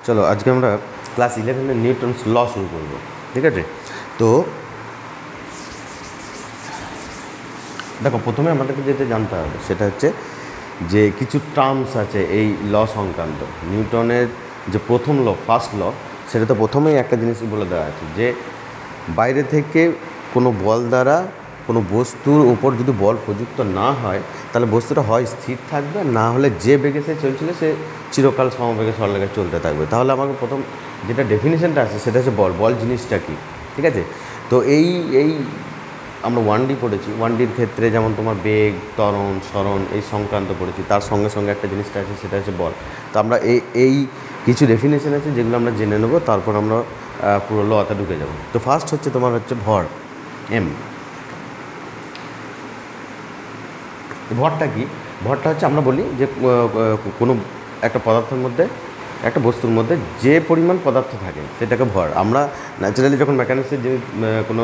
চলো আজকে আমরা ক্লাস 11-এর নিউটনস ল শুরু করবো, ঠিক আছে? তো দেখো, প্রথমে আমাদেরকে যেটা জানতে হবে সেটা হচ্ছে যে কিছু টার্মস আছে এই ল সংক্রান্ত। নিউটনের যে প্রথম ল, ফার্স্ট ল, সেটা তো প্রথমেই একটা জিনিসই বলে দেওয়া আছে যে বাইরে থেকে কোনো বল দ্বারা কোনো বস্তুর উপর যদি বল প্রযুক্ত না হয় তাহলে বস্তুটা হয় স্থির থাকবে, না হলে যে বেগে সে চলছিল সে চিরকাল সমবেগে সরলরেখে চলতে থাকবে। তাহলে আমাকে প্রথম যেটা ডেফিনিশনটা আছে সেটা হচ্ছে বল। বল জিনিসটা কী, ঠিক আছে? তো এই আমরা 1D পড়েছি। 1Dর ক্ষেত্রে যেমন তোমার বেগ, ত্বরণ, সরণ এই সংক্রান্ত পড়েছি, তার সঙ্গে সঙ্গে একটা জিনিসটা আছে সেটা হচ্ছে বল। তো আমরা এই কিছু ডেফিনেশন আছে যেগুলো আমরা জেনে নেবো, তারপর আমরা পুরো লতে ঢুকে যাব। তো ফার্স্ট হচ্ছে তোমার হচ্ছে ভর, এম। ভরটা কি? ভরটা হচ্ছে আমরা বলি যে কোনো একটা পদার্থের মধ্যে, একটা বস্তুর মধ্যে যে পরিমাণ পদার্থ থাকে সেটাকে ভর। আমরা ন্যাচারালি যখন মেকানিক্সের যে কোনো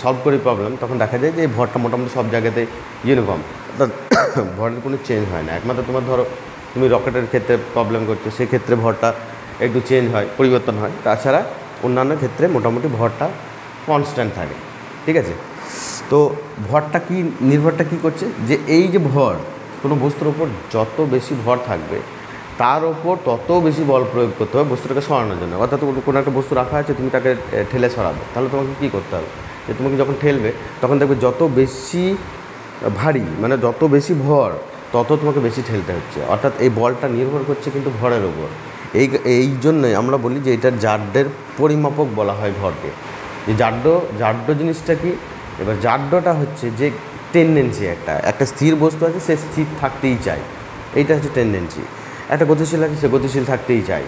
সলভ করি প্রবলেম, তখন দেখা যায় যে এই ভরটা মোটামুটি সব জায়গাতে ইউনিফর্ম, অর্থাৎ ভরের কোনো চেঞ্জ হয় না। একমাত্র তোমার ধরো তুমি রকেটের ক্ষেত্রে প্রবলেম করছো, সেক্ষেত্রে ভরটা একটু চেঞ্জ হয়, পরিবর্তন হয়। তাছাড়া অন্যান্য ক্ষেত্রে মোটামুটি ভরটা কনস্ট্যান্ট থাকে, ঠিক আছে? তো ভরটা কি, নির্ভরটা কী করছে যে এই যে ভর, কোনো বস্তুর ওপর যত বেশি ভর থাকবে তার ওপর তত বেশি বল প্রয়োগ করতে হবে বস্তুটাকে সরানোর জন্য। অর্থাৎ কোনো একটা বস্তু রাখা আছে, তুমি তাকে ঠেলে সরাবে, তাহলে তোমাকে কী করতে হবে যে তোমাকে যখন ঠেলবে তখন দেখবে যত বেশি ভারী, মানে যত বেশি ভর তত তোমাকে বেশি ঠেলতে হচ্ছে। অর্থাৎ এই বলটা নির্ভর করছে কিন্তু ভরের ওপর। এই জন্যই আমরা বলি যে এটার জাড্যের পরিমাপক বলা হয় ভরকে। যে জাড্য জিনিসটা কি? এবার জাড্যটা হচ্ছে যে টেন্ডেন্সি, একটা স্থির বস্তু আছে, সে স্থির থাকতেই চায়, এইটা হচ্ছে টেন্ডেন্সি। একটা গতিশীল আছে, সে গতিশীল থাকতেই চায়,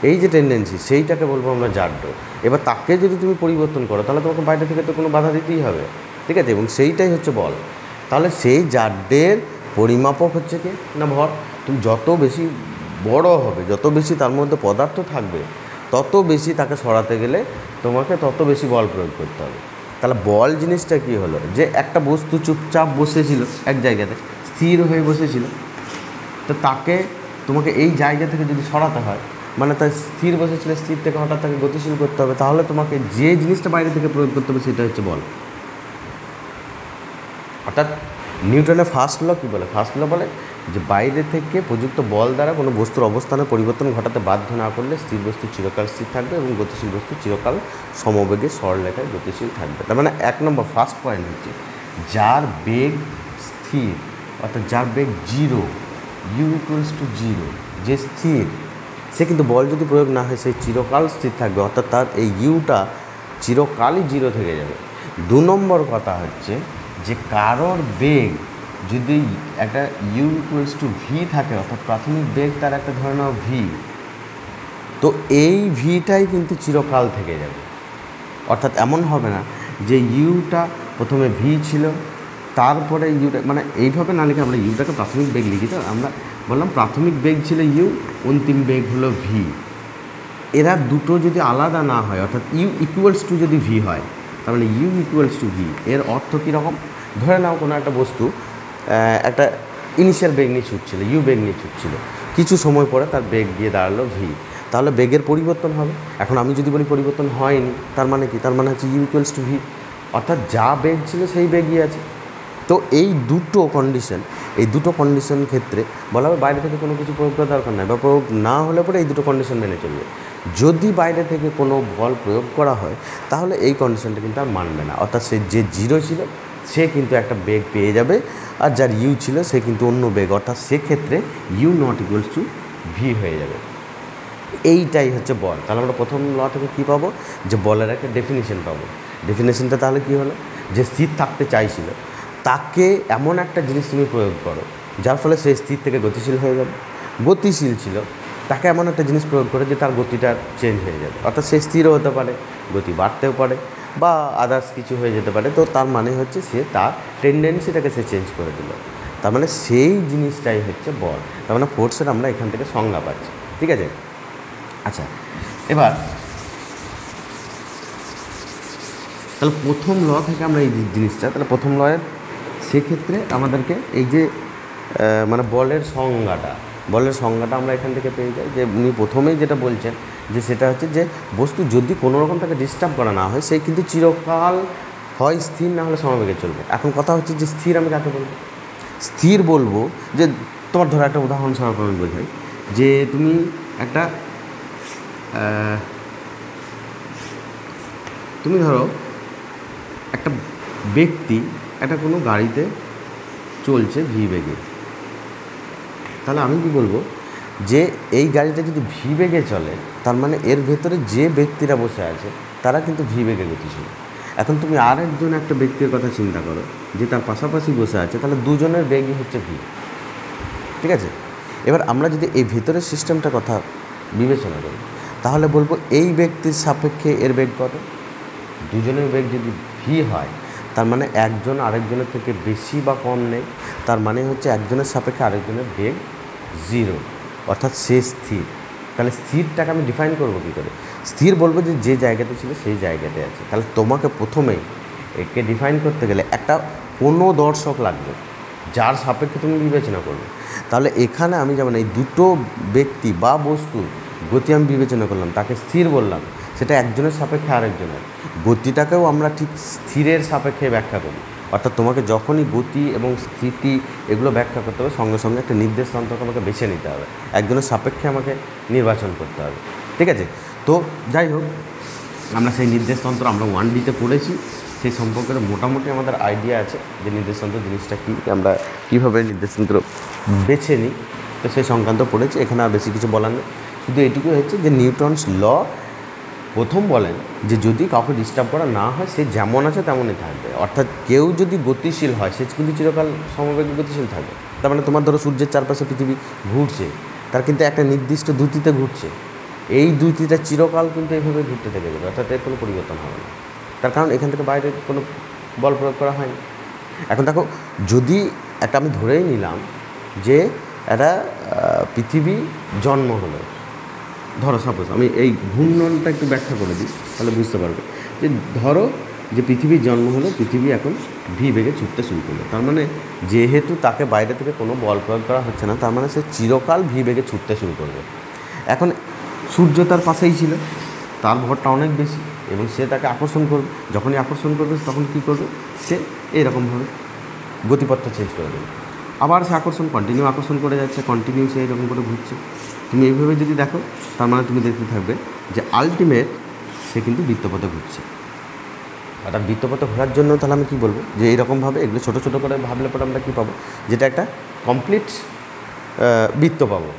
এই যে টেন্ডেন্সি, সেইটাকে বলবো আমরা জাড্য। এবার তাকে যদি তুমি পরিবর্তন করো তাহলে তোমাকে বাইরে থেকে তো কোনো বাধা দিতেই হবে, ঠিক আছে? এবং সেইটাই হচ্ছে বল। তাহলে সেই জাড্যের পরিমাপক হচ্ছে কি না ভর। তুমি যত বেশি বড় হবে, যত বেশি তার মধ্যে পদার্থ থাকবে, তত বেশি তাকে সরাতে গেলে তোমাকে তত বেশি বল প্রয়োগ করতে হবে। তাহলে বল জিনিসটা কী হলো? যে একটা বস্তু চুপচাপ বসেছিল এক জায়গাতে, স্থির হয়ে বসেছিল, তো তাকে তোমাকে এই জায়গা থেকে যদি সরাতে হয়, মানে তার স্থির বসেছিল, স্থির থেকে হঠাৎ তাকে গতিশীল করতে হবে, তাহলে তোমাকে যে জিনিসটা বাইরে থেকে প্রয়োগ করতে হবে সেটা হচ্ছে বল। অর্থাৎ নিউটনের ফার্স্ট ল কী বলে? ফার্স্ট ল বলে যে বাইরে থেকে প্রযুক্ত বল দ্বারা কোনো বস্তুর অবস্থানে পরিবর্তন ঘটাতে বাধ্য না করলে স্থির বস্তু চিরকাল স্থির থাকবে এবং গতিশীল বস্তু চিরকাল সমবেগে সরলরেখায় গতিশীল থাকবে। তার মানে এক নম্বর ফার্স্ট পয়েন্ট হচ্ছে যার বেগ স্থির, অর্থাৎ যার বেগ 0, u=0, যে স্থির, সে কিন্তু বল যদি প্রয়োগ না হয় সে চিরকাল স্থির থাকবে, অর্থাৎ তার এই ইউটা চিরকালই 0 থেকে যাবে। 2 নম্বর কথা হচ্ছে যে কারোর বেগ যদি একটা u=v থাকে, অর্থাৎ প্রাথমিক বেগ তার একটা ধরে নাও v, তো এই ভিটাই কিন্তু চিরকাল থেকে যাবে। অর্থাৎ এমন হবে না যে ইউটা প্রথমে v ছিল, তারপরে ইউটা, মানে এইভাবে না লিখে আমরা ইউটাকে প্রাথমিক বেগ লিখি। তো আমরা বললাম প্রাথমিক বেগ ছিল ইউ, অন্তিম বেগ হলো ভি। এরা দুটো যদি আলাদা না হয়, অর্থাৎ u= যদি v হয়, তার মানে u=v। এর অর্থ কীরকম? ধরে নাও কোনো একটা বস্তু একটা ইনিশিয়াল বেগ নিয়ে ছুটছিল, ইউ বেগ নিয়ে ছুটছিল, কিছু সময় পরে তার বেগ গিয়ে দাঁড়ালো ভি, তাহলে বেগের পরিবর্তন হবে। এখন আমি যদি বলি পরিবর্তন হয়নি, তার মানে কি? তার মানে হচ্ছে u=v, অর্থাৎ যা বেগ ছিল সেই বেগই আছে। তো এই দুটো কন্ডিশন ক্ষেত্রে বলা হবে বাইরে থেকে কোনো কিছু প্রয়োগ করার দরকার নাই, বা প্রয়োগ না হলে পরে এই দুটো কন্ডিশন মেনে চলবে। যদি বাইরে থেকে কোনো বল প্রয়োগ করা হয় তাহলে এই কন্ডিশনটা কিন্তু আর মানবে না, অর্থাৎ সে যে 0 ছিল সে কিন্তু একটা বেগ পেয়ে যাবে, আর যার ইউ ছিল সে কিন্তু অন্য বেগ, অর্থাৎ সেক্ষেত্রে u=v হয়ে যাবে। এইটাই হচ্ছে বল। তাহলে আমরা প্রথম ল থেকে কী পাবো? যে বলের একটা ডেফিনিশন পাবো। ডেফিনেশনটা তাহলে কী হলো? যে স্থির থাকতে চাইছিল, তাকে এমন একটা জিনিস তুমি প্রয়োগ করো যার ফলে সে স্থির থেকে গতিশীল হয়ে যাবে। গতিশীল ছিল, তাকে এমন একটা জিনিস প্রয়োগ করে যে তার গতিটা চেঞ্জ হয়ে যাবে, অর্থাৎ সে স্থিরও হতে পারে, গতি বাড়তেও পারে, বা আদার্স কিছু হয়ে যেতে পারে। তো তার মানে হচ্ছে সে তার টেন্ডেন্সিটাকে সে চেঞ্জ করে দিল, তার মানে সেই জিনিসটাই হচ্ছে বল। তার মানে ফোর্সের আমরা এখান থেকে সংজ্ঞা পাচ্ছি, ঠিক আছে? আচ্ছা, এবার তাহলে প্রথম ল থেকে আমরা এই জিনিসটা, তাহলে প্রথম লয়ের সেক্ষেত্রে আমাদেরকে এই যে মানে বলের সংজ্ঞাটা, বলের সংজ্ঞাটা আমরা এখান থেকে পেয়ে যাই, যে উনি প্রথমেই যেটা বলছেন যে সেটা হচ্ছে যে বস্তু যদি কোনো রকম তাকে ডিস্টার্ব করা না হয়, সেই কিন্তু চিরকাল হয় স্থির, না হলে সমবেগে চলবে। এখন কথা হচ্ছে যে স্থির আমি কাকে বলবো? স্থির বলবো যে তোমার ধরো একটা উদাহরণস্বরূপ আমি বোঝাই, যে তুমি তুমি ধরো একটা ব্যক্তি একটা কোনো গাড়িতে চলছে ভি বেগে, তাহলে আমি কি বলবো যে এই গাড়িটা যদি ভি বেগে চলে, তার মানে এর ভেতরে যে ব্যক্তিরা বসে আছে তারা কিন্তু ভি বেগে গতিশীল। এখন তুমি আরেকজন একটা ব্যক্তির কথা চিন্তা করো যে তার পাশাপাশি বসে আছে, তাহলে দুজনের বেগই হচ্ছে ভি, ঠিক আছে? এবার আমরা যদি এই ভেতরের সিস্টেমটা কথা বিবেচনা করি, তাহলে বলবো এই ব্যক্তির সাপেক্ষে এর বেগ কত? দুজনের বেগ যদি ভি হয়, তার মানে একজন আরেকজনের থেকে বেশি বা কম নেই, তার মানে হচ্ছে একজনের সাপেক্ষে আরেকজনের বেগ 0, অর্থাৎ সে স্থির। তাহলে স্থিরটাকে আমি ডিফাইন করবো কী করে? স্থির বলবো যে যে জায়গাতে ছিল সেই জায়গাতে আছে। তাহলে তোমাকে প্রথমেই একে ডিফাইন করতে গেলে একটা কোনো দর্শক লাগবে যার সাপেক্ষে তুমি বিবেচনা করবে। তাহলে এখানে আমি যেমন এই দুটো ব্যক্তি বা বস্তু গতি আমি বিবেচনা করলাম, তাকে স্থির বললাম, সেটা একজনের সাপেক্ষে আরেকজনের। গতিটাকেও আমরা ঠিক স্থিরের সাপেক্ষে ব্যাখ্যা করি, অর্থাৎ তোমাকে যখনই গতি এবং স্থিতি এগুলো ব্যাখ্যা করতে হবে, সঙ্গে সঙ্গে একটা নির্দেশতন্ত্রকে আমাকে বেছে নিতে হবে, একজনের সাপেক্ষে আমাকে নির্বাচন করতে হবে, ঠিক আছে? তো যাই হোক, আমরা সেই নির্দেশতন্ত্র আমরা 1Dতে পড়েছি, সেই সম্পর্কে মোটামুটি আমাদের আইডিয়া আছে যে নির্দেশতন্ত্র জিনিসটা কী, আমরা কীভাবে নির্দেশতন্ত্র বেছে নিই, তো সেই সংক্রান্ত পড়েছি। এখানে আর বেশি কিছু বলার নেই, শুধু এটুকুই হচ্ছে যে নিউটনস ল প্রথম বলেন যে যদি কাউকে ডিস্টার্ব করা না হয়, সে যেমন আছে তেমনই থাকবে। অর্থাৎ কেউ যদি গতিশীল হয়, সে কিন্তু চিরকাল সমবেগে গতিশীল থাকবে। তার মানে তোমার ধরো সূর্যের চারপাশে পৃথিবী ঘুরছে, তার কিন্তু একটা নির্দিষ্ট দ্রুতিতে ঘুরছে, এই দ্রুতিটা চিরকাল কিন্তু এইভাবে ঘুরতে থেকে যাবে, অর্থাৎ এর কোনো পরিবর্তন হবে না। তার কারণ এখান থেকে বাইরে কোনো বল প্রয়োগ করা হয়নি। এখন দেখো, যদি একটা আমি ধরেই নিলাম যে একটা পৃথিবী জন্ম হলো, ধরো সাপোজ আমি এই ঘূর্ণনটা একটু ব্যাখ্যা করে দিই, তাহলে বুঝতে পারবে যে ধরো যে পৃথিবীর জন্ম হলো, পৃথিবী এখন ভি বেগে ছুটতে শুরু করলো, তার মানে যেহেতু তাকে বাইরে থেকে কোনো বল প্রয়োগ করা হচ্ছে না, তার মানে সে চিরকাল ভি বেগে ছুটতে শুরু করবে। এখন সূর্য তার পাশেই ছিল, তার ভরটা অনেক বেশি এবং সে তাকে আকর্ষণ করবে, যখনই আকর্ষণ করবে তখন কী করবে, সে এইরকমভাবে গতিপথটা চেঞ্জ করে দেবে, আবার সে কন্টিনিউ আকর্ষণ করে যাচ্ছে, কন্টিনিউ সে এরকম করে ঘুরছে। তুমি এইভাবে যদি দেখো, তার মানে তুমি দেখতে থাকবে যে আলটিমেট সে কিন্তু বৃত্তপথে ঘুরছে। অর্থাৎ বৃত্তপথে ঘোরার জন্য তাহলে আমি কী বলবো, যে এইরকমভাবে এগুলো ছোটো ছোটো করে ভাবলে পরে আমরা কী পাবো, যেটা একটা কমপ্লিট বৃত্ত পাবো।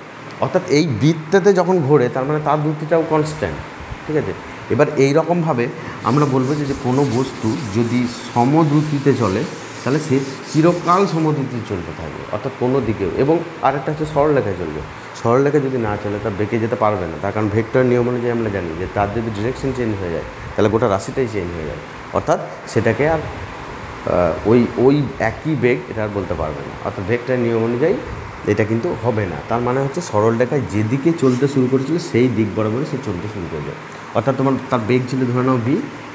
অর্থাৎ এই বৃত্ততে যখন ঘোরে, তার মানে তার দ্রুতিটাও কনস্ট্যান্ট, ঠিক আছে? এবার এই রকমভাবে আমরা বলবো যে কোনো বস্তু যদি সমদ্রুতিতে চলে, তাহলে সে চিরকাল সমদ্রুতিতে চলতে থাকবে, অর্থাৎ কোনো দিকেও। এবং আরেকটা হচ্ছে সরলরেখায় চলবে। সরলরেখায় যদি না চলে, তার বেঁকে যেতে পারবে না, তার কারণ ভেক্টর নিয়ম অনুযায়ী আমরা জানি যে তার যদি ডিরেকশন চেঞ্জ হয়ে যায়, তাহলে গোটা রাশিটাই চেঞ্জ হয়ে যায়, অর্থাৎ সেটাকে আর ওই একই বেগ এটা আর বলতে পারবে না, অর্থাৎ ভেক্টর নিয়ম অনুযায়ী এটা কিন্তু হবে না। তার মানে হচ্ছে সরলরেখায় যেদিকে চলতে শুরু করেছিল সেই দিক বরাবরই সে চলতে শুরু করবে। অর্থাৎ তার বেগ ছিল ধরে নাও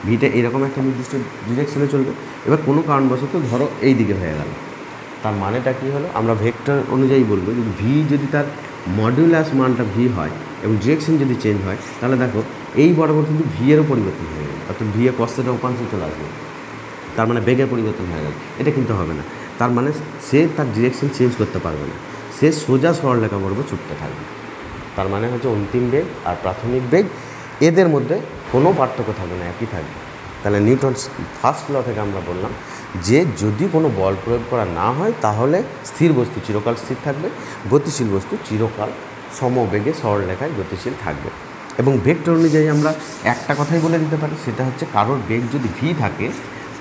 ভিটা এরকম একটা নির্দিষ্ট ডিরেকশনে চলবে। এবার কোনো কারণবশত ধরো এই দিকে হয়ে গেল, তার মানেটা কী হলো, আমরা ভেক্টর অনুযায়ী বলবো যদি যদি তার মডুলাস মানটা হয় এবং ডিরেকশন যদি চেঞ্জ হয়, তাহলে দেখো এই বরাবর কিন্তু এরও পরিবর্তন হয়ে গেল, অর্থাৎ কসের উপাংশে চলে আসবে, তার মানে বেগের পরিবর্তন হয়ে গেল। এটা কিন্তু হবে না, তার মানে সে তার ডিরেকশন চেঞ্জ করতে পারবে না, সে সোজা সরলরেখা বরাবর ছুটতে থাকবে। তার মানে হচ্ছে অন্তিম বেগ আর প্রাথমিক বেগ এদের মধ্যে কোনো পার্থক্য থাকবে না, একই থাকবে। তাহলে নিউটনস ফার্স্ট ল থেকে আমরা বললাম যে যদি কোনো বল প্রয়োগ করা না হয়, তাহলে স্থির বস্তু চিরকাল স্থির থাকবে, গতিশীল বস্তু চিরকাল সমবেগে সরলরেখায় গতিশীল থাকবে। এবং ভেক্টর অনুযায়ী আমরা একটা কথাই বলে দিতে পারি, সেটা হচ্ছে কারোর বেগ যদি ভি থাকে,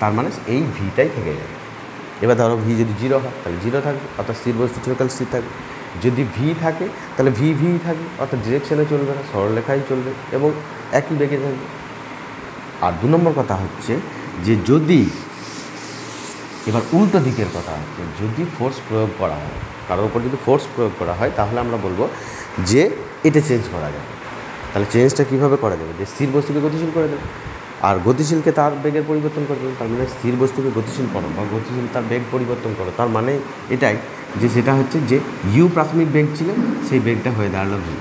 তার মানে এই ভিটাই থেকে যাবে। এবার ধরো যদি 0 হয়, তাহলে 0 থাকবে, অর্থাৎ স্থির বস্তু চিরকাল স্থির থাকবে। যদি ভি থাকে, তাহলে ভি থাকবে, অর্থাৎ ডিরেকশনে চলবে না, সরলরেখায় চলবে এবং একই বেগে থাকবে। আর 2 নম্বর কথা হচ্ছে যে যদি এবার উল্টো দিকের কথা হচ্ছে, যদি ফোর্স প্রয়োগ করা হয়, কারোর উপর যদি ফোর্স প্রয়োগ করা হয়, তাহলে আমরা বলবো যে এটা চেঞ্জ করা যাবে। তাহলে চেঞ্জটা কীভাবে করা যাবে, যে স্থির বস্তুকে গতিশীল করে দেবে আর গতিশীলকে তার বেগের পরিবর্তন করে দেবে। তার মানে স্থির বস্তুকে গতিশীল করো বা গতিশীল তার বেগ পরিবর্তন করো, তার মানে এটাই যে সেটা হচ্ছে যে ইউ প্রাথমিক বেগ ছিল, সেই বেগটা হয়ে দাঁড়ালো ভি,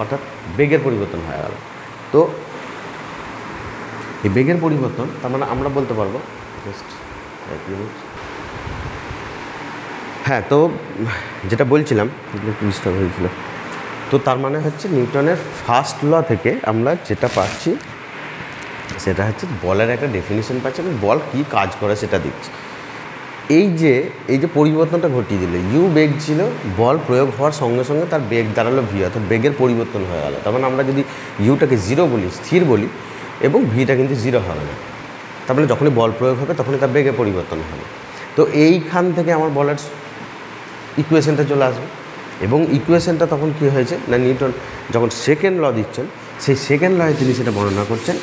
অর্থাৎ বেগের পরিবর্তন হয়ে গেল। তো এই বেগের পরিবর্তন, তার মানে আমরা বলতে পারবো, জাস্ট এক মিনিট, হ্যাঁ, তো যেটা বলছিলাম একটু ডিস্টার্ব হয়েছিল, তো তার মানে হচ্ছে নিউটনের ফার্স্ট ল থেকে আমরা যেটা পাচ্ছি সেটা হচ্ছে বলের একটা ডেফিনিশন পাচ্ছি এবং বল কী কাজ করে সেটা দিচ্ছি। এই যে পরিবর্তনটা ঘটিয়ে দিল, ইউ বেগ ছিল, বল প্রয়োগ হওয়ার সঙ্গে সঙ্গে তার বেগ দাঁড়ালো ভি, অর্থাৎ বেগের পরিবর্তন হয়ে গেল। তার মানে আমরা যদি ইউটাকে 0 বলি, স্থির বলি, এবং ভিটা কিন্তু 0 হবে না, তার মানে যখনই বল প্রয়োগ হবে তখনই তার বেগের পরিবর্তন হবে। তো এইখান থেকে আমার বলের ইকুয়েশনটা চলে আসবে, এবং ইকুয়েশনটা তখন কী হয়েছে না, নিউটন যখন সেকেন্ড ল দিচ্ছেন, সেই সেকেন্ড লয়ে তিনি সেটা বর্ণনা করছেন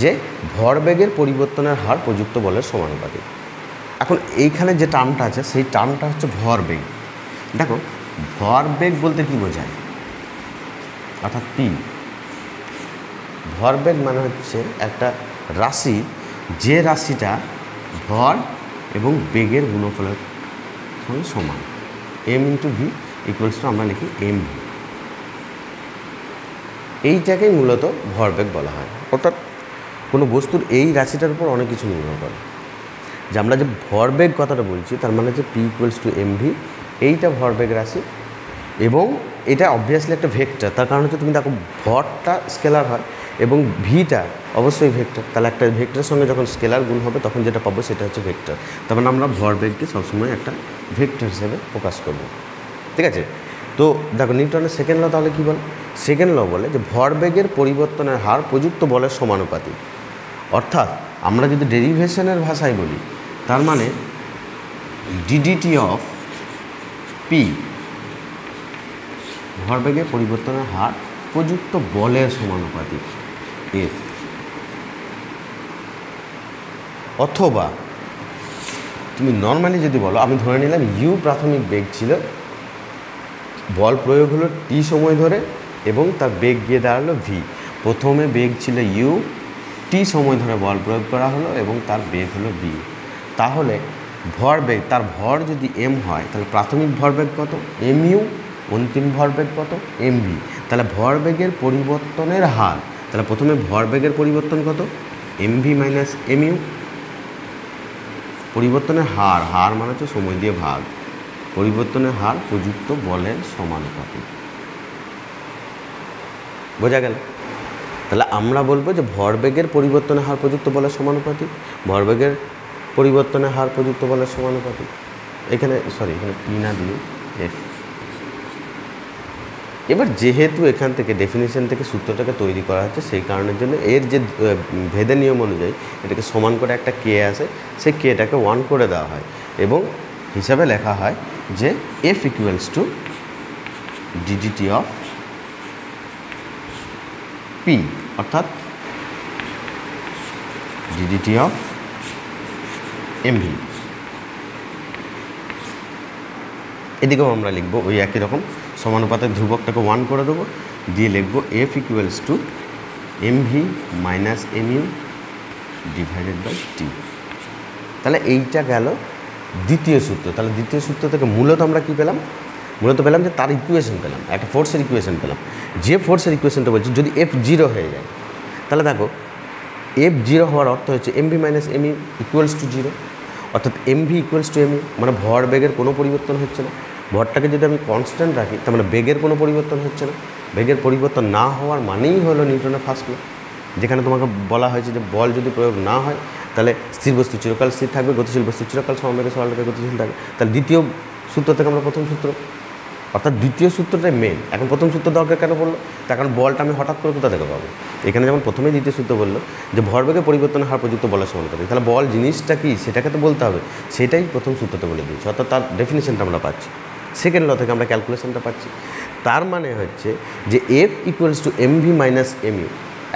যে ভরবেগের পরিবর্তনের হার প্রযুক্ত বলের সমানুপাতিক। এখন এইখানে যে টার্মটা আছে সেই টার্মটা হচ্ছে ভরবেগ। দেখো, ভরবেগ বলতে কী বোঝায়, অর্থাৎ পি। ভরবেগ মানে হচ্ছে একটা রাশি, যে রাশিটা ভর এবং বেগের গুণফলের সঙ্গে সমান। M into v equals to আমরা লিখি এম ভি। এইটাকেই মূলত ভরবেগ বলা হয়, অর্থাৎ কোনো বস্তুর এই রাশিটার উপর অনেক কিছু নির্ভর করে। যে আমরা যে ভরবেগ কথাটা বলছি তার মানে যে p equals to m v, এইটা ভরবেগ রাশি, এবং এটা অবভিয়াসলি একটা ভেক্টর। তার কারণ হচ্ছে তুমি দেখো ভরটা স্কেলার হয় এবং ভিটা অবশ্যই ভেক্টর, তাহলে একটা ভেক্টরের সঙ্গে যখন স্কেলার গুণ হবে তখন যেটা পাবো সেটা হচ্ছে ভেক্টর। তার মানে আমরা ভরবেগকে সবসময় একটা ভেক্টর হিসেবে প্রকাশ করব, ঠিক আছে। তো দেখো নিউটনের সেকেন্ড ল তাহলে কী বলে, সেকেন্ড ল বলে যে ভরবেগের পরিবর্তনের হার প্রযুক্ত বলের সমানুপাতিক। অর্থাৎ আমরা যদি ডেরিভেশনের ভাষায় বলি, তার মানে ডিডিটি অফ পি, ভরবেগের পরিবর্তনের হার প্রযুক্ত বলের সমানুপাতিক এফ। অথবা তুমি নর্মালি যদি বলো, আমি ধরে নিলাম ইউ প্রাথমিক বেগ ছিল, বল প্রয়োগ হলো টি সময় ধরে এবং তার বেগ গিয়ে দাঁড়ালো ভি। প্রথমে বেগ ছিল ইউ, টি সময় ধরে বল প্রয়োগ করা হলো এবং তার বেগ হলো বি। তাহলে ভরবেগ, তার ভর যদি এম হয় তাহলে প্রাথমিক ভরবেগ কত, এম ইউ, অন্তিম ভরবেগ কত, এম ভি। তাহলে ভরবেগের পরিবর্তনের হার, তাহলে প্রথমে ভরবেগের পরিবর্তন কত, m v minus m u, পরিবর্তনের হার, হার মানে হচ্ছে সময় দিয়ে ভাগ, পরিবর্তনের হার প্রযুক্ত বলের সমানুপাতিক। বোঝা গেল? তাহলে আমরা বলবো যে ভরবেগের পরিবর্তনের হার প্রযুক্ত বলের সমানুপাতিক, ভরবেগের পরিবর্তনের হার প্রযুক্ত বলের সমানুপাতিক। এখানে পি না দিয়ে এফ। এবার যেহেতু এখান থেকে ডেফিনিশন থেকে সূত্রটাকে তৈরি করা হচ্ছে, সেই কারণের জন্য এর যে ভেদের নিয়ম অনুযায়ী এটাকে সমান করে একটা কে আছে, সেই কেটাকে 1 করে দেওয়া হয় এবং হিসাবে লেখা হয় যে F equals two DDT of P, অর্থাৎ ডিডিটি অফ এমভি। এদিকেও আমরা লিখবো ওই একই রকম, সমানুপাতের ধ্রুবকটাকে 1 করে দেবো, দিয়ে লিখবো f equals to mv minus mu divided by t. তাহলে এইটা গেল দ্বিতীয় সূত্র। তাহলে দ্বিতীয় সূত্র থেকে মূলত আমরা কী পেলাম, মূলত পেলাম যে তার ইকুয়েশন পেলাম, একটা ফোর্সের ইকুয়েশন পেলাম। যে ফোর্সের ইকুয়েশনটা বলছি যদি এফ 0 হয়ে যায়, তাহলে দেখো এফ 0 হওয়ার অর্থ হচ্ছে MV minus mu equals to 0, অর্থাৎ এমভি ইকুয়ালস টু এমইউ, মানে ভর বেগের কোনো পরিবর্তন হচ্ছে না। ভরটাকে যদি আমি কনস্ট্যান্ট রাখি তার মানে বেগের কোনো পরিবর্তন হচ্ছে না। বেগের পরিবর্তন না হওয়ার মানেই হলো নিউটনের ফার্স্ট ল, যেখানে তোমাকে বলা হয়েছে যে বল যদি প্রয়োগ না হয় তাহলে স্থির বস্তু চিরকাল স্থির থাকবে, গতিশীল বস্তু চিরকাল সমবেগে সরলরেখায় গতিশীল থাকবে। তাহলে দ্বিতীয় সূত্র থেকে আমরা প্রথম সূত্র, অর্থাৎ দ্বিতীয় সূত্রটাই মেন। এখন প্রথম সূত্র দরকার কেন পড়লো, তার কারণ বলটা আমি হঠাৎ করে কোথা থেকে পাবো। এখানে যেমন প্রথমেই দ্বিতীয় সূত্র বললো যে ভরবেগের পরিবর্তনের হার প্রযুক্ত বলের সমানুপাতিক, তাহলে বল জিনিসটা কি সেটাকে তো বলতে হবে, সেটাই প্রথম সূত্রতে বলে দিয়েছে, অর্থাৎ তার ডেফিনেশনটা আমরা পাচ্ছি। সেকেন্ড ল থেকে আমরা ক্যালকুলেশনটা পাচ্ছি। তার মানে হচ্ছে যে F equals to mv minus mu.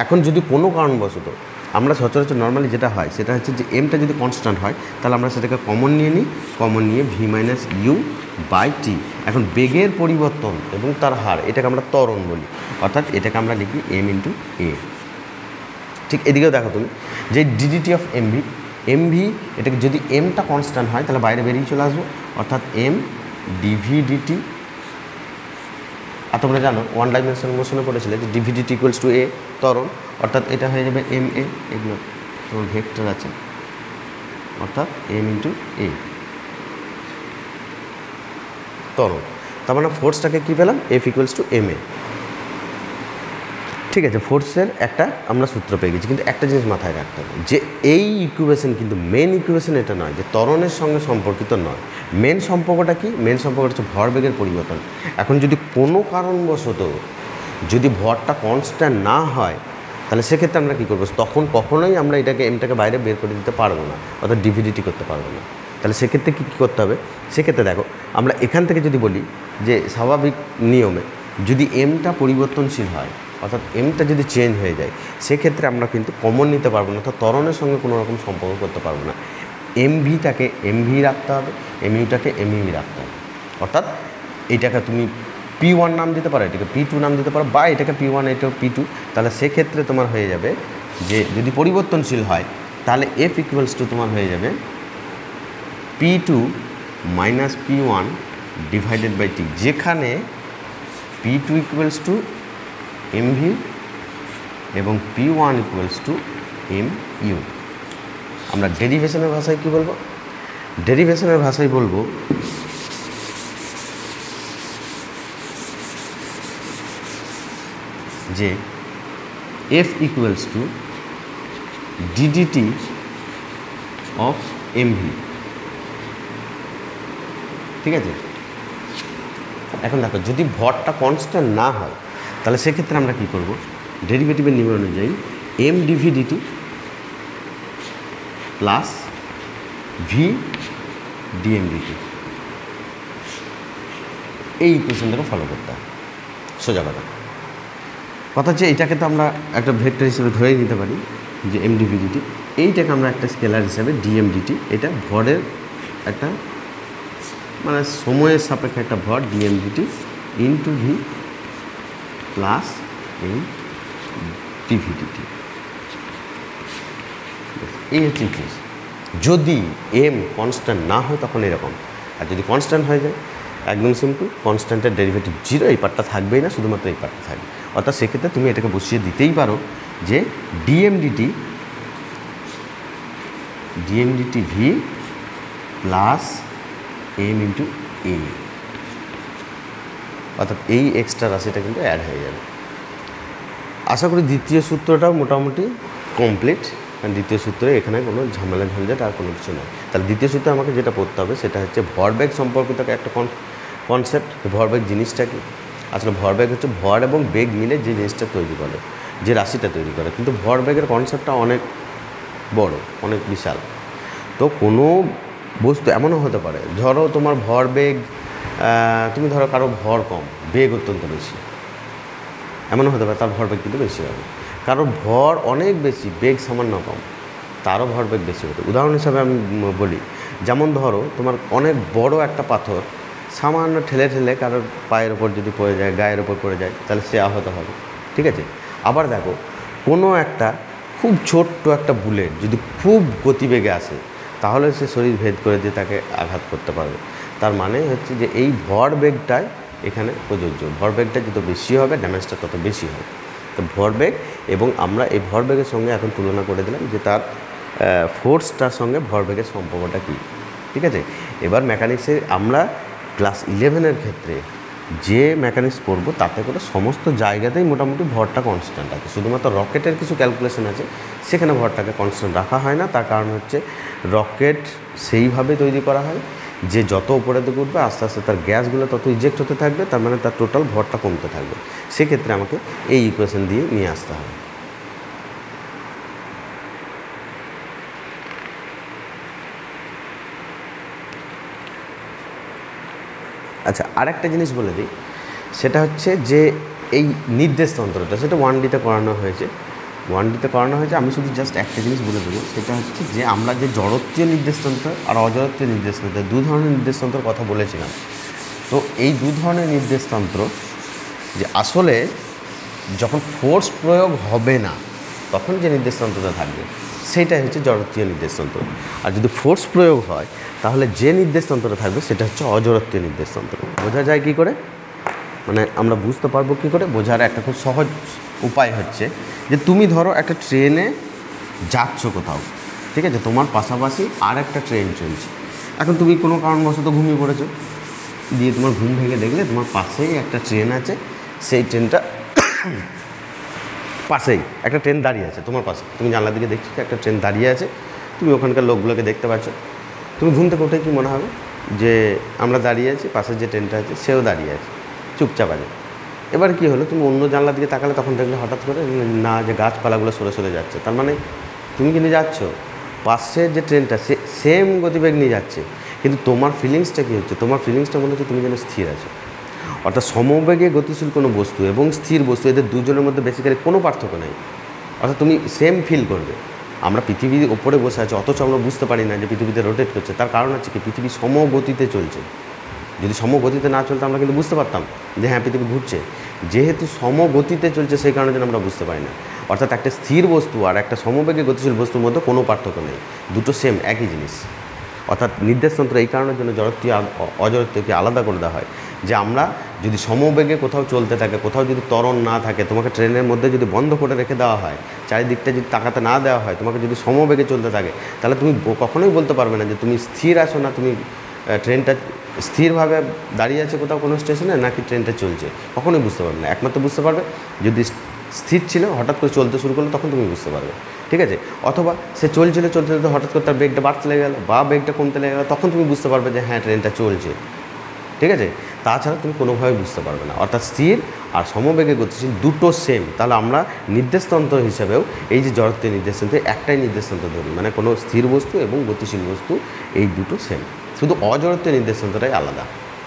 এখন যদি কোনো কারণবশত আমরা সচরাচর নর্মালি যেটা হয় সেটা হচ্ছে যে এমটা যদি কনস্ট্যান্ট হয় তাহলে আমরা সেটাকে কমন নিয়ে নিই, কমন নিয়ে V minus you by T. এখন বেগের পরিবর্তন এবং তার হার, এটাকে আমরা ত্বরণ বলি, অর্থাৎ এটাকে আমরা লিখি এম ইন্টু এ। ঠিক এদিকেও দেখো তুমি যে ডিডিটি অফ এমভি, এমভি এটাকে যদি এমটা কনস্ট্যান্ট হয় তাহলে বাইরে বেরিয়ে চলে আসবো, অর্থাৎ এম ডিভিডিটি, আর তোমরা জানো ওয়ান ডাইমেনশনাল মোশনে পড়েছিলে যে ডিভিডিটি ইকুয়ালস টু এ ত্বরণ, অর্থাৎ এটা হয়ে যাবে এম এ, এগুলো তোমার ভেক্টর আছে, অর্থাৎ এম ইন্টু এ ত্বরণ। তার মানে ফোর্সটাকে কী পেলাম, F equals to M A. ঠিক আছে, ফোর্সের একটা আমরা সূত্র পেয়ে গেছি, কিন্তু একটা জিনিস মাথায় রাখতে হবে যে এই ইকুয়েশন কিন্তু মেন ইকুয়েশন এটা নয়, যে ত্বরণের সঙ্গে সম্পর্কিত নয়। মেন সম্পর্কটা কি, মেন সম্পর্কটা হচ্ছে ভরবেগের পরিবর্তন। এখন যদি কোনো কারণবশত যদি ভরটা কনস্ট্যান্ট না হয়, তাহলে সেক্ষেত্রে আমরা কী করবো, তখন কখনোই আমরা এমটাকে বাইরে বের করে দিতে পারবো না, অর্থাৎ ডিভিডিটি করতে পারবো না। তাহলে সেক্ষেত্রে কী করতে হবে, সেক্ষেত্রে দেখো আমরা এখান থেকে যদি বলি যে স্বাভাবিক নিয়মে যদি এমটা পরিবর্তনশীল হয়, অর্থাৎ এমটা যদি চেঞ্জ হয়ে যায়, সেক্ষেত্রে আমরা কিন্তু কমন নিতে পারবো না, অর্থাৎ ত্বরণের সঙ্গে কোনো রকম সম্পর্ক করতে পারবো না। এমভিটাকে এমভি রাখতে হবে, এমইউটাকে এমইউ রাখতে হবে। অর্থাৎ এইটাকে তুমি P1 নাম দিতে পারো, এটাকে P2 নাম দিতে পারো, বা এটাকে P1 এটাও P2। তাহলে সেক্ষেত্রে তোমার হয়ে যাবে যে যদি পরিবর্তনশীল হয় তাহলে এফ ইকুয়ালস টু তোমার হয়ে যাবে P2 minus P1 divided by টি, যেখানে P2 ইকুয়ালস টু এমভি এবং P1 ইকুয়ালস টু এমইউ। আমরা ডেরিভেশনের ভাষায় কী বলবো, ডেরিভেশনের ভাষায় বলবো যে F equals two DDT of MV. ঠিক আছে, এখন দেখো যদি ভরটা কনস্ট্যান্ট না হয় তাহলে সেক্ষেত্রে আমরা কী করব, ডেরিভেটিভের নিয়ম অনুযায়ী এম ডিভিডিটি প্লাস ভি ডিএমডিটি, এই ইকুয়েশনটাকে ফলো করতে হবে। সোজা কথা হচ্ছে এইটাকে তো আমরা একটা ভেক্টর হিসেবে ধরেই নিতে পারি যে এম ডিভিডিটি, এইটাকে আমরা একটা স্কেলার হিসাবে ডিএমডিটি, এটা ভরের একটা মানে সময়ের সাপেক্ষে একটা ভর ডিএমডিটি ইন্টু ভি প্লাস এম ডিভিডিটি, এই হচ্ছে ইকুয়েশন। যদি এম কনস্ট্যান্ট না হয় তখন এরকম, আর যদি কনস্ট্যান্ট হয়ে যায় একদম সিম্পল, কনস্ট্যান্টের ডেরিভেটিভ জিরো, এই পার্টটা থাকবেই না, শুধুমাত্র এই পার্টটা থাকবে। অর্থাৎ সেক্ষেত্রে তুমি এটাকে বসিয়ে দিতেই পারো যে ডিএমডিটি ভি প্লাস এম ইন্টু এ, অর্থাৎ এই এক্সট্রা রাশিটা কিন্তু অ্যাড হয়ে যাবে। আশা করি দ্বিতীয় সূত্রটাও মোটামুটি কমপ্লিট, কারণ দ্বিতীয় সূত্রে এখানে কোনো ঝামেলা ঝঞ্ঝাট আর কোনো কিছু নয়। তাহলে দ্বিতীয় সূত্রে আমাকে যেটা পড়তে হবে সেটা হচ্ছে ভরবেগ সম্পর্কিত একটা কনসেপ্ট। ভরবেগ জিনিসটা কি, আসলে ভরবেগ হচ্ছে ভর এবং বেগ মিলে যে জিনিসটা তৈরি করে, যে রাশিটা তৈরি করে, কিন্তু ভরবেগের কনসেপ্টটা অনেক বড়, অনেক বিশাল। তো কোনো বস্তু এমনও হতে পারে, ধরো তোমার ভরবেগ, তুমি ধরো কারো ভর কম, বেগ অত্যন্ত বেশি, এমনও হতে পারে তার ভরবেগ কিন্তু বেশি হবে। কারো ভর অনেক বেশি, বেগ সামান্য কম, তারও ভরবেগ বেশি হবে। উদাহরণ হিসাবে আমি বলি, যেমন ধরো তোমার অনেক বড় একটা পাথর সামান্য ঠেলে ঠেলে কারোর পায়ের ওপর যদি পড়ে যায়, গায়ের ওপর পড়ে যায়, তাহলে সে আহত হবে। ঠিক আছে, আবার দেখো কোনো একটা খুব ছোট্ট একটা বুলেট যদি খুব গতিবেগে আসে, তাহলে সে শরীর ভেদ করে দিয়ে তাকে আঘাত করতে পারবে। তার মানে হচ্ছে যে এই ভরবেগটাই এখানে প্রযোজ্য, ভরবেগটা যত বেশি হবে ড্যামেজটা তত বেশি হবে। তো ভরবেগ, এবং আমরা এই ভরবেগের সঙ্গে এখন তুলনা করে দিলাম যে তার ফোর্সটার সঙ্গে ভরবেগের সম্পর্কটা কী। ঠিক আছে, এবার মেকানিক্সে আমরা ক্লাস 11-এর ক্ষেত্রে যে মেকানিক্স পড়বো তাতে করে সমস্ত জায়গাতেই মোটামুটি ভরটা কনস্ট্যান্ট আছে। শুধুমাত্র রকেটের কিছু ক্যালকুলেশন আছে, সেখানে ভরটাকে কনস্ট্যান্ট রাখা হয় না। তার কারণ হচ্ছে রকেট সেইভাবে তৈরি করা হয় যে যত উপরের দিকে উঠবে আস্তে আস্তে তার গ্যাসগুলো তত ইজেক্ট হতে থাকবে, তার মানে তার টোটাল ভরটা কমতে থাকবে। সেক্ষেত্রে আমাকে এই ইকুয়েশন দিয়ে নিয়ে আসতে হবে। আচ্ছা, আরেকটা জিনিস বলে দিই, সেটা হচ্ছে যে এই নির্দেশতন্ত্রটা সেটা 1Dতে করানো হয়েছে। 1Dতে করানো হয়েছে, আমি শুধু জাস্ট একটা জিনিস বলে দেবো, সেটা হচ্ছে যে আমরা যে জড়ত্বীয় নির্দেশতন্ত্র আর অজড়ত্বীয় নির্দেশতন্ত্র, দু ধরনের নির্দেশতন্ত্রের কথা বলেছিলাম। তো এই দু ধরনের নির্দেশতন্ত্র যে আসলে যখন ফোর্স প্রয়োগ হবে না তখন যে নির্দেশতন্ত্রটা থাকবে সেইটাই হচ্ছে জড়ত্বীয় নির্দেশতন্ত্র। আর যদি ফোর্স প্রয়োগ হয় তাহলে যে নির্দেশতন্ত্রটা থাকবে সেটা হচ্ছে অজড়ত্বীয় নির্দেশতন্ত্র। বোঝা যায় কী করে, মানে আমরা বুঝতে পারবো কী করে, বোঝার একটা খুব সহজ উপায় হচ্ছে যে তুমি ধরো একটা ট্রেনে যাচ্ছ কোথাও, ঠিক আছে, তোমার পাশাপাশি আর একটা ট্রেন চলছে। এখন তুমি কোনো কারণবশত ঘুমিয়ে পড়েছো, দিয়ে তোমার ঘুম ভেঙে দেখলে তোমার পাশেই একটা ট্রেন আছে, সেই ট্রেনটা পাশেই একটা ট্রেন দাঁড়িয়ে আছে তোমার পাশে, তুমি জানলার দিকে দেখছো একটা ট্রেন দাঁড়িয়ে আছে, তুমি ওখানকার লোকগুলোকে দেখতে পাচ্ছ। তুমি ঘুম থেকে উঠে কী মনে হবে যে আমরা দাঁড়িয়ে আছি, পাশের যে ট্রেনটা আছে সেও দাঁড়িয়ে আছে, চুপচাপ আছে। এবার কী হলো, তুমি অন্য জানলার দিকে তাকালে তখন দেখলে হঠাৎ করে না যে গাছপালাগুলো সরে সরে যাচ্ছে, তার মানে তুমি কি নিয়ে যাচ্ছ, পাশের যে ট্রেনটা সে সেম গতিবেগ নিয়ে যাচ্ছে, কিন্তু তোমার ফিলিংসটা কী হচ্ছে, তোমার ফিলিংসটা মনে হচ্ছে তুমি যেন স্থির আছো। অর্থাৎ সমবেগে গতিশীল কোনো বস্তু এবং স্থির বস্তু এদের দুজনের মধ্যে বেসিক্যালি কোনো পার্থক্য নেই, অর্থাৎ তুমি সেম ফিল করবে। আমরা পৃথিবীর ওপরে বসে আছি অথচ আমরা বুঝতে পারি না যে পৃথিবীতে রোটেট করছে, তার কারণ হচ্ছে কি পৃথিবী সমগতিতে চলছে। যদি সমগতিতে না চলতো আমরা কিন্তু বুঝতে পারতাম যে হ্যাঁ পৃথিবী ঘুরছে, যেহেতু সমগতিতে চলছে সেই কারণে যেন আমরা বুঝতে পারি না। অর্থাৎ একটা স্থির বস্তু আর একটা সমবেগে গতিশীল বস্তুর মধ্যে কোনো পার্থক্য নেই, দুটো সেম একই জিনিস। অর্থাৎ নির্দেশতন্ত্র এই কারণের জন্য জড়ত্বীয় অজড়ত্বকে আলাদা করে দেওয়া হয় যে আমরা যদি সমবেগে কোথাও চলতে থাকে, কোথাও যদি ত্বরণ না থাকে, তোমাকে ট্রেনের মধ্যে যদি বন্ধ করে রেখে দেওয়া হয়, চারিদিকটা যদি তাকাতে না দেওয়া হয়, তোমাকে যদি সমবেগে চলতে থাকে, তাহলে তুমি কখনোই বলতে পারবে না যে তুমি স্থির আছো না তুমি ট্রেনটা স্থিরভাবে দাঁড়িয়ে আছে কোথাও কোনো স্টেশনে নাকি ট্রেনটা চলছে, কখনোই বুঝতে পারবে না। একমাত্র বুঝতে পারবে যদি স্থির ছিল হঠাৎ করে চলতে শুরু করলো তখন তুমি বুঝতে পারবে, ঠিক আছে। অথবা সে চলছিল চলতে চলতে হঠাৎ করে তার বেগটা বাড়তে লেগে গেলো বা বেগটা কমতে লেগে গেলো, তখন তুমি বুঝতে পারবে যে হ্যাঁ ট্রেনটা চলছে, ঠিক আছে। তাছাড়া তুমি কোনোভাবে বুঝতে পারবে না। অর্থাৎ স্থির আর সমবেগে গতিশীল দুটো সেম। তাহলে আমরা নির্দেশতন্ত্র হিসাবেও এই যে জড়ত্বের নির্দেশতন্ত্রে একটাই নির্দেশতন্ত্র ধরি, মানে কোনো স্থির বস্তু এবং গতিশীল বস্তু এই দুটো সেম, শুধু অজড়ত্বের নির্দেশতন্ত্রটাই আলাদা,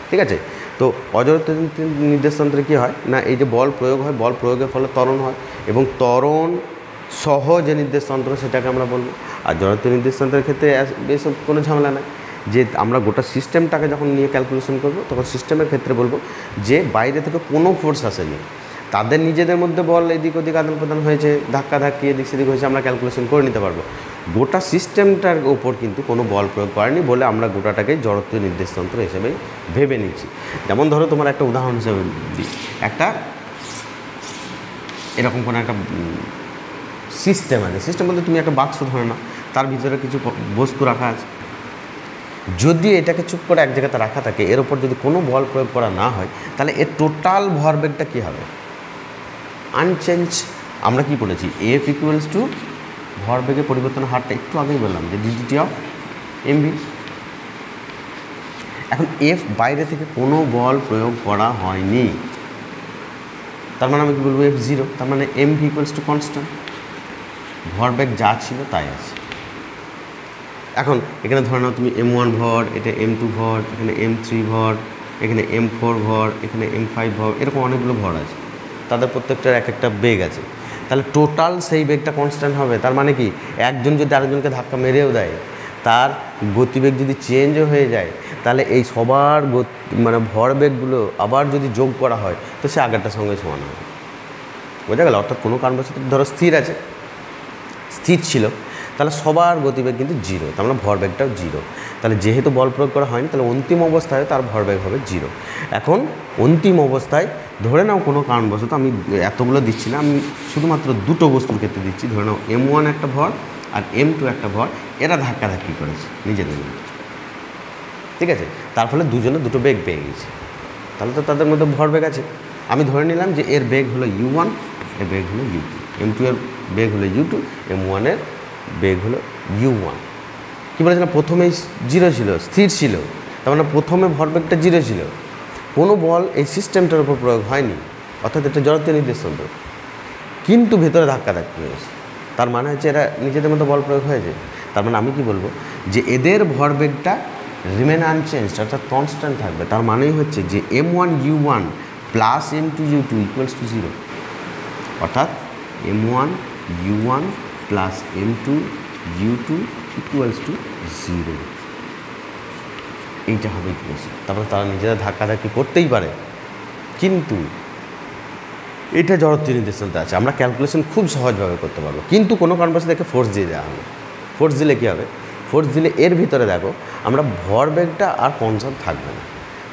ঠিক আছে। তো অজড়ত্বের নির্দেশতন্ত্রে কী হয় না, এই যে বল প্রয়োগ হয়, বল প্রয়োগের ফলে ত্বরণ হয় এবং ত্বরণ সহ যে নির্দেশতন্ত্র সেটাকে আমরা বলবো। আর জড়ত্বের নির্দেশতন্ত্রের ক্ষেত্রে এসব কোনো ঝামেলা নাই, যে আমরা গোটা সিস্টেমটাকে যখন নিয়ে ক্যালকুলেশন করব তখন সিস্টেমের ক্ষেত্রে বলবো যে বাইরে থেকে কোনো ফোর্স আসেনি, তাদের নিজেদের মধ্যে বল এদিক ওদিক আদান প্রদান হয়েছে, ধাক্কা ধাক্কি এদিক সেদিক হয়েছে, আমরা ক্যালকুলেশন করে নিতে পারবো। গোটা সিস্টেমটার ওপর কিন্তু কোনো বল প্রয়োগ করেনি বলে আমরা গোটাটাকে জড়ত্বীয় নির্দেশতন্ত্র হিসেবেই ভেবে নিচ্ছি। যেমন ধরো তোমার একটা উদাহরণ হিসেবে দিই, একটা এরকম কোনো একটা সিস্টেম আছে, সিস্টেম বলতে তুমি একটা বাক্স ধরে নাও, তার ভিতরে কিছু বস্তু রাখা আছে, যদি এটাকে চুপ করে এক জায়গাতে রাখা থাকে, এর ওপর যদি কোনো বল প্রয়োগ করা না হয় তাহলে এর টোটাল ভরবেগটা কী হবে, আনচেঞ্জ। আমরা কি বলেছি, এফ ইকুয়ালস টু ভরবেগের পরিবর্তনের হারটা একটু আগেই বললাম যে ডিডিটি অফ এমভি। এখন এফ বাইরে থেকে কোনো বল প্রয়োগ করা হয়নি, তার মানে আমি কি বলবো এফ জিরো, তার মানে এমভি ইকুয়ালস টু কনস্ট্যান্ট, ভরবেগ যা ছিল তাই আছে। এখন এখানে ধরে নাও তুমি M1 ভর, এটা M2 ভর, এখানে M3 ভর, এখানে M4 ভর, এখানে M5 ভর, এরকম অনেকগুলো ভর আছে, তাদের প্রত্যেকটার এক একটা বেগ আছে। তাহলে টোটাল সেই বেগটা কনস্ট্যান্ট হবে। তার মানে কি একজন যদি আরেকজনকে ধাক্কা মেরেও দেয়, তার গতিবেগ যদি চেঞ্জও হয়ে যায়, তাহলে এই সবার মানে ভরবেগগুলো আবার যদি যোগ করা হয় তো সে আগেরটার সঙ্গে সমান হবে। বোঝা গেল? অর্থাৎ কোনো কারণবশত ধরো স্থির আছে, স্থির ছিল, তাহলে সবার গতিবেগ কিন্তু জিরো, তার মানে ভরবেগটাও জিরো। তাহলে যেহেতু বল প্রয়োগ করা হয়নি তাহলে অন্তিম অবস্থায় তার ভরবেগ হবে জিরো। এখন অন্তিম অবস্থায় ধরে নাও কোনো কারণবশত, আমি এতগুলো দিচ্ছি না, আমি শুধুমাত্র দুটো বস্তুর ক্ষেত্রে দিচ্ছি, ধরে নাও M1 একটা ভর আর M2 একটা ভর, এরা ধাক্কাধাক্কি করেছে নিজেদের মধ্যে, ঠিক আছে। তার ফলে দুজনে দুটো বেগ পেয়ে গেছে, তাহলে তো তাদের মধ্যে ভরবেগ আছে। আমি ধরে নিলাম যে এর বেগ হলো U1, এর বেগ হলো U2, M2 এর বেগ হলো U2, M1 এর বেগ হলো U1। কী বলেছিলাম, প্রথমেই জিরো ছিল, স্থির ছিল, তার মানে প্রথমে ভরবেগটা জিরো ছিল, কোনো বল এই সিস্টেমটার উপর প্রয়োগ হয়নি, অর্থাৎ এটা জড়ত্বীয় নির্দেশতন্ত্র, কিন্তু ভেতরে ধাক্কাধাক্কি হয়েছে, তার মানে হচ্ছে এরা নিজেদের মধ্যে বল প্রয়োগ হয়েছে। তার মানে আমি কি বলবো যে এদের ভরবেগটা রিমেন আনচেঞ্জড, অর্থাৎ কনস্ট্যান্ট থাকবে। তার মানেই হচ্ছে যে M1 U1 plus M2 U2 equals to zero, অর্থাৎ M1 U1 plus M2 U2 equals to zero, এইটা হবে ইকুয়েশন। তারপরে তারা নিজেরা ধাক্কাধাক্কি করতেই পারে, কিন্তু এটা জড়ত্ব নির্দেশাঙ্ক আছে, আমরা ক্যালকুলেশন খুব সহজভাবে করতে পারবো। কিন্তু কোনো কারণবশত দেখে ফোর্স দিয়ে দেওয়া হবে, ফোর্স দিলে কী হবে, ফোর্স দিলে এর ভিতরে দেখো আমরা ভরবেগটা আর কনসার্ভ থাকবে না,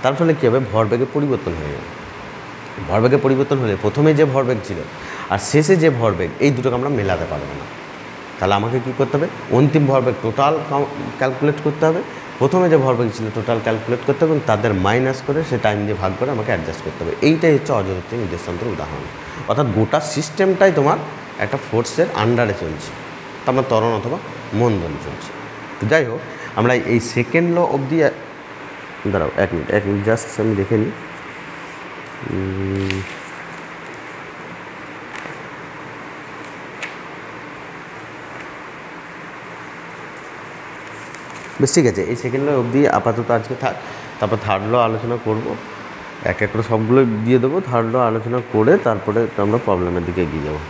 তার ফলে কী হবে, ভরবেগে পরিবর্তন হয়ে যাবে। ভরবেগে পরিবর্তন হলে প্রথমে যে ভরবেগ ছিল আর শেষে যে ভরবেগ, এই দুটোকে আমরা মেলাতে পারবো না। তাহলে আমাকে কী করতে হবে, অন্তিম ভরবেগ টোটাল ক্যালকুলেট করতে হবে, প্রথমে যে ভরবেগ ছিল টোটাল ক্যালকুলেট করতে হবে এবং তাদের মাইনাস করে সে টাইম দিয়ে ভাগ করে আমাকে অ্যাডজাস্ট করতে হবে। এইটাই হচ্ছে অজরত্ব নির্দেশাঙ্কের উদাহরণ। অর্থাৎ গোটা সিস্টেমটাই তোমার একটা ফোর্সের আন্ডারে চলছে, তার মানে ত্বরণ অথবা মন্দন চলছে। তো যাই হোক, আমরা এই সেকেন্ড ল অবধি, দাঁড়াও এক মিনিট জাস্ট আমি দেখে নিই। বেশ, ঠিক আছে, এই সেকেন্ড ল অবধি আপাতত আজকে থাক, তারপর থার্ড ল আলোচনা করব, এক এক করে সবগুলো দিয়ে দেবো, থার্ড ল আলোচনা করে তারপরে আমরা প্রবলেমের দিকে এগিয়ে যাবো।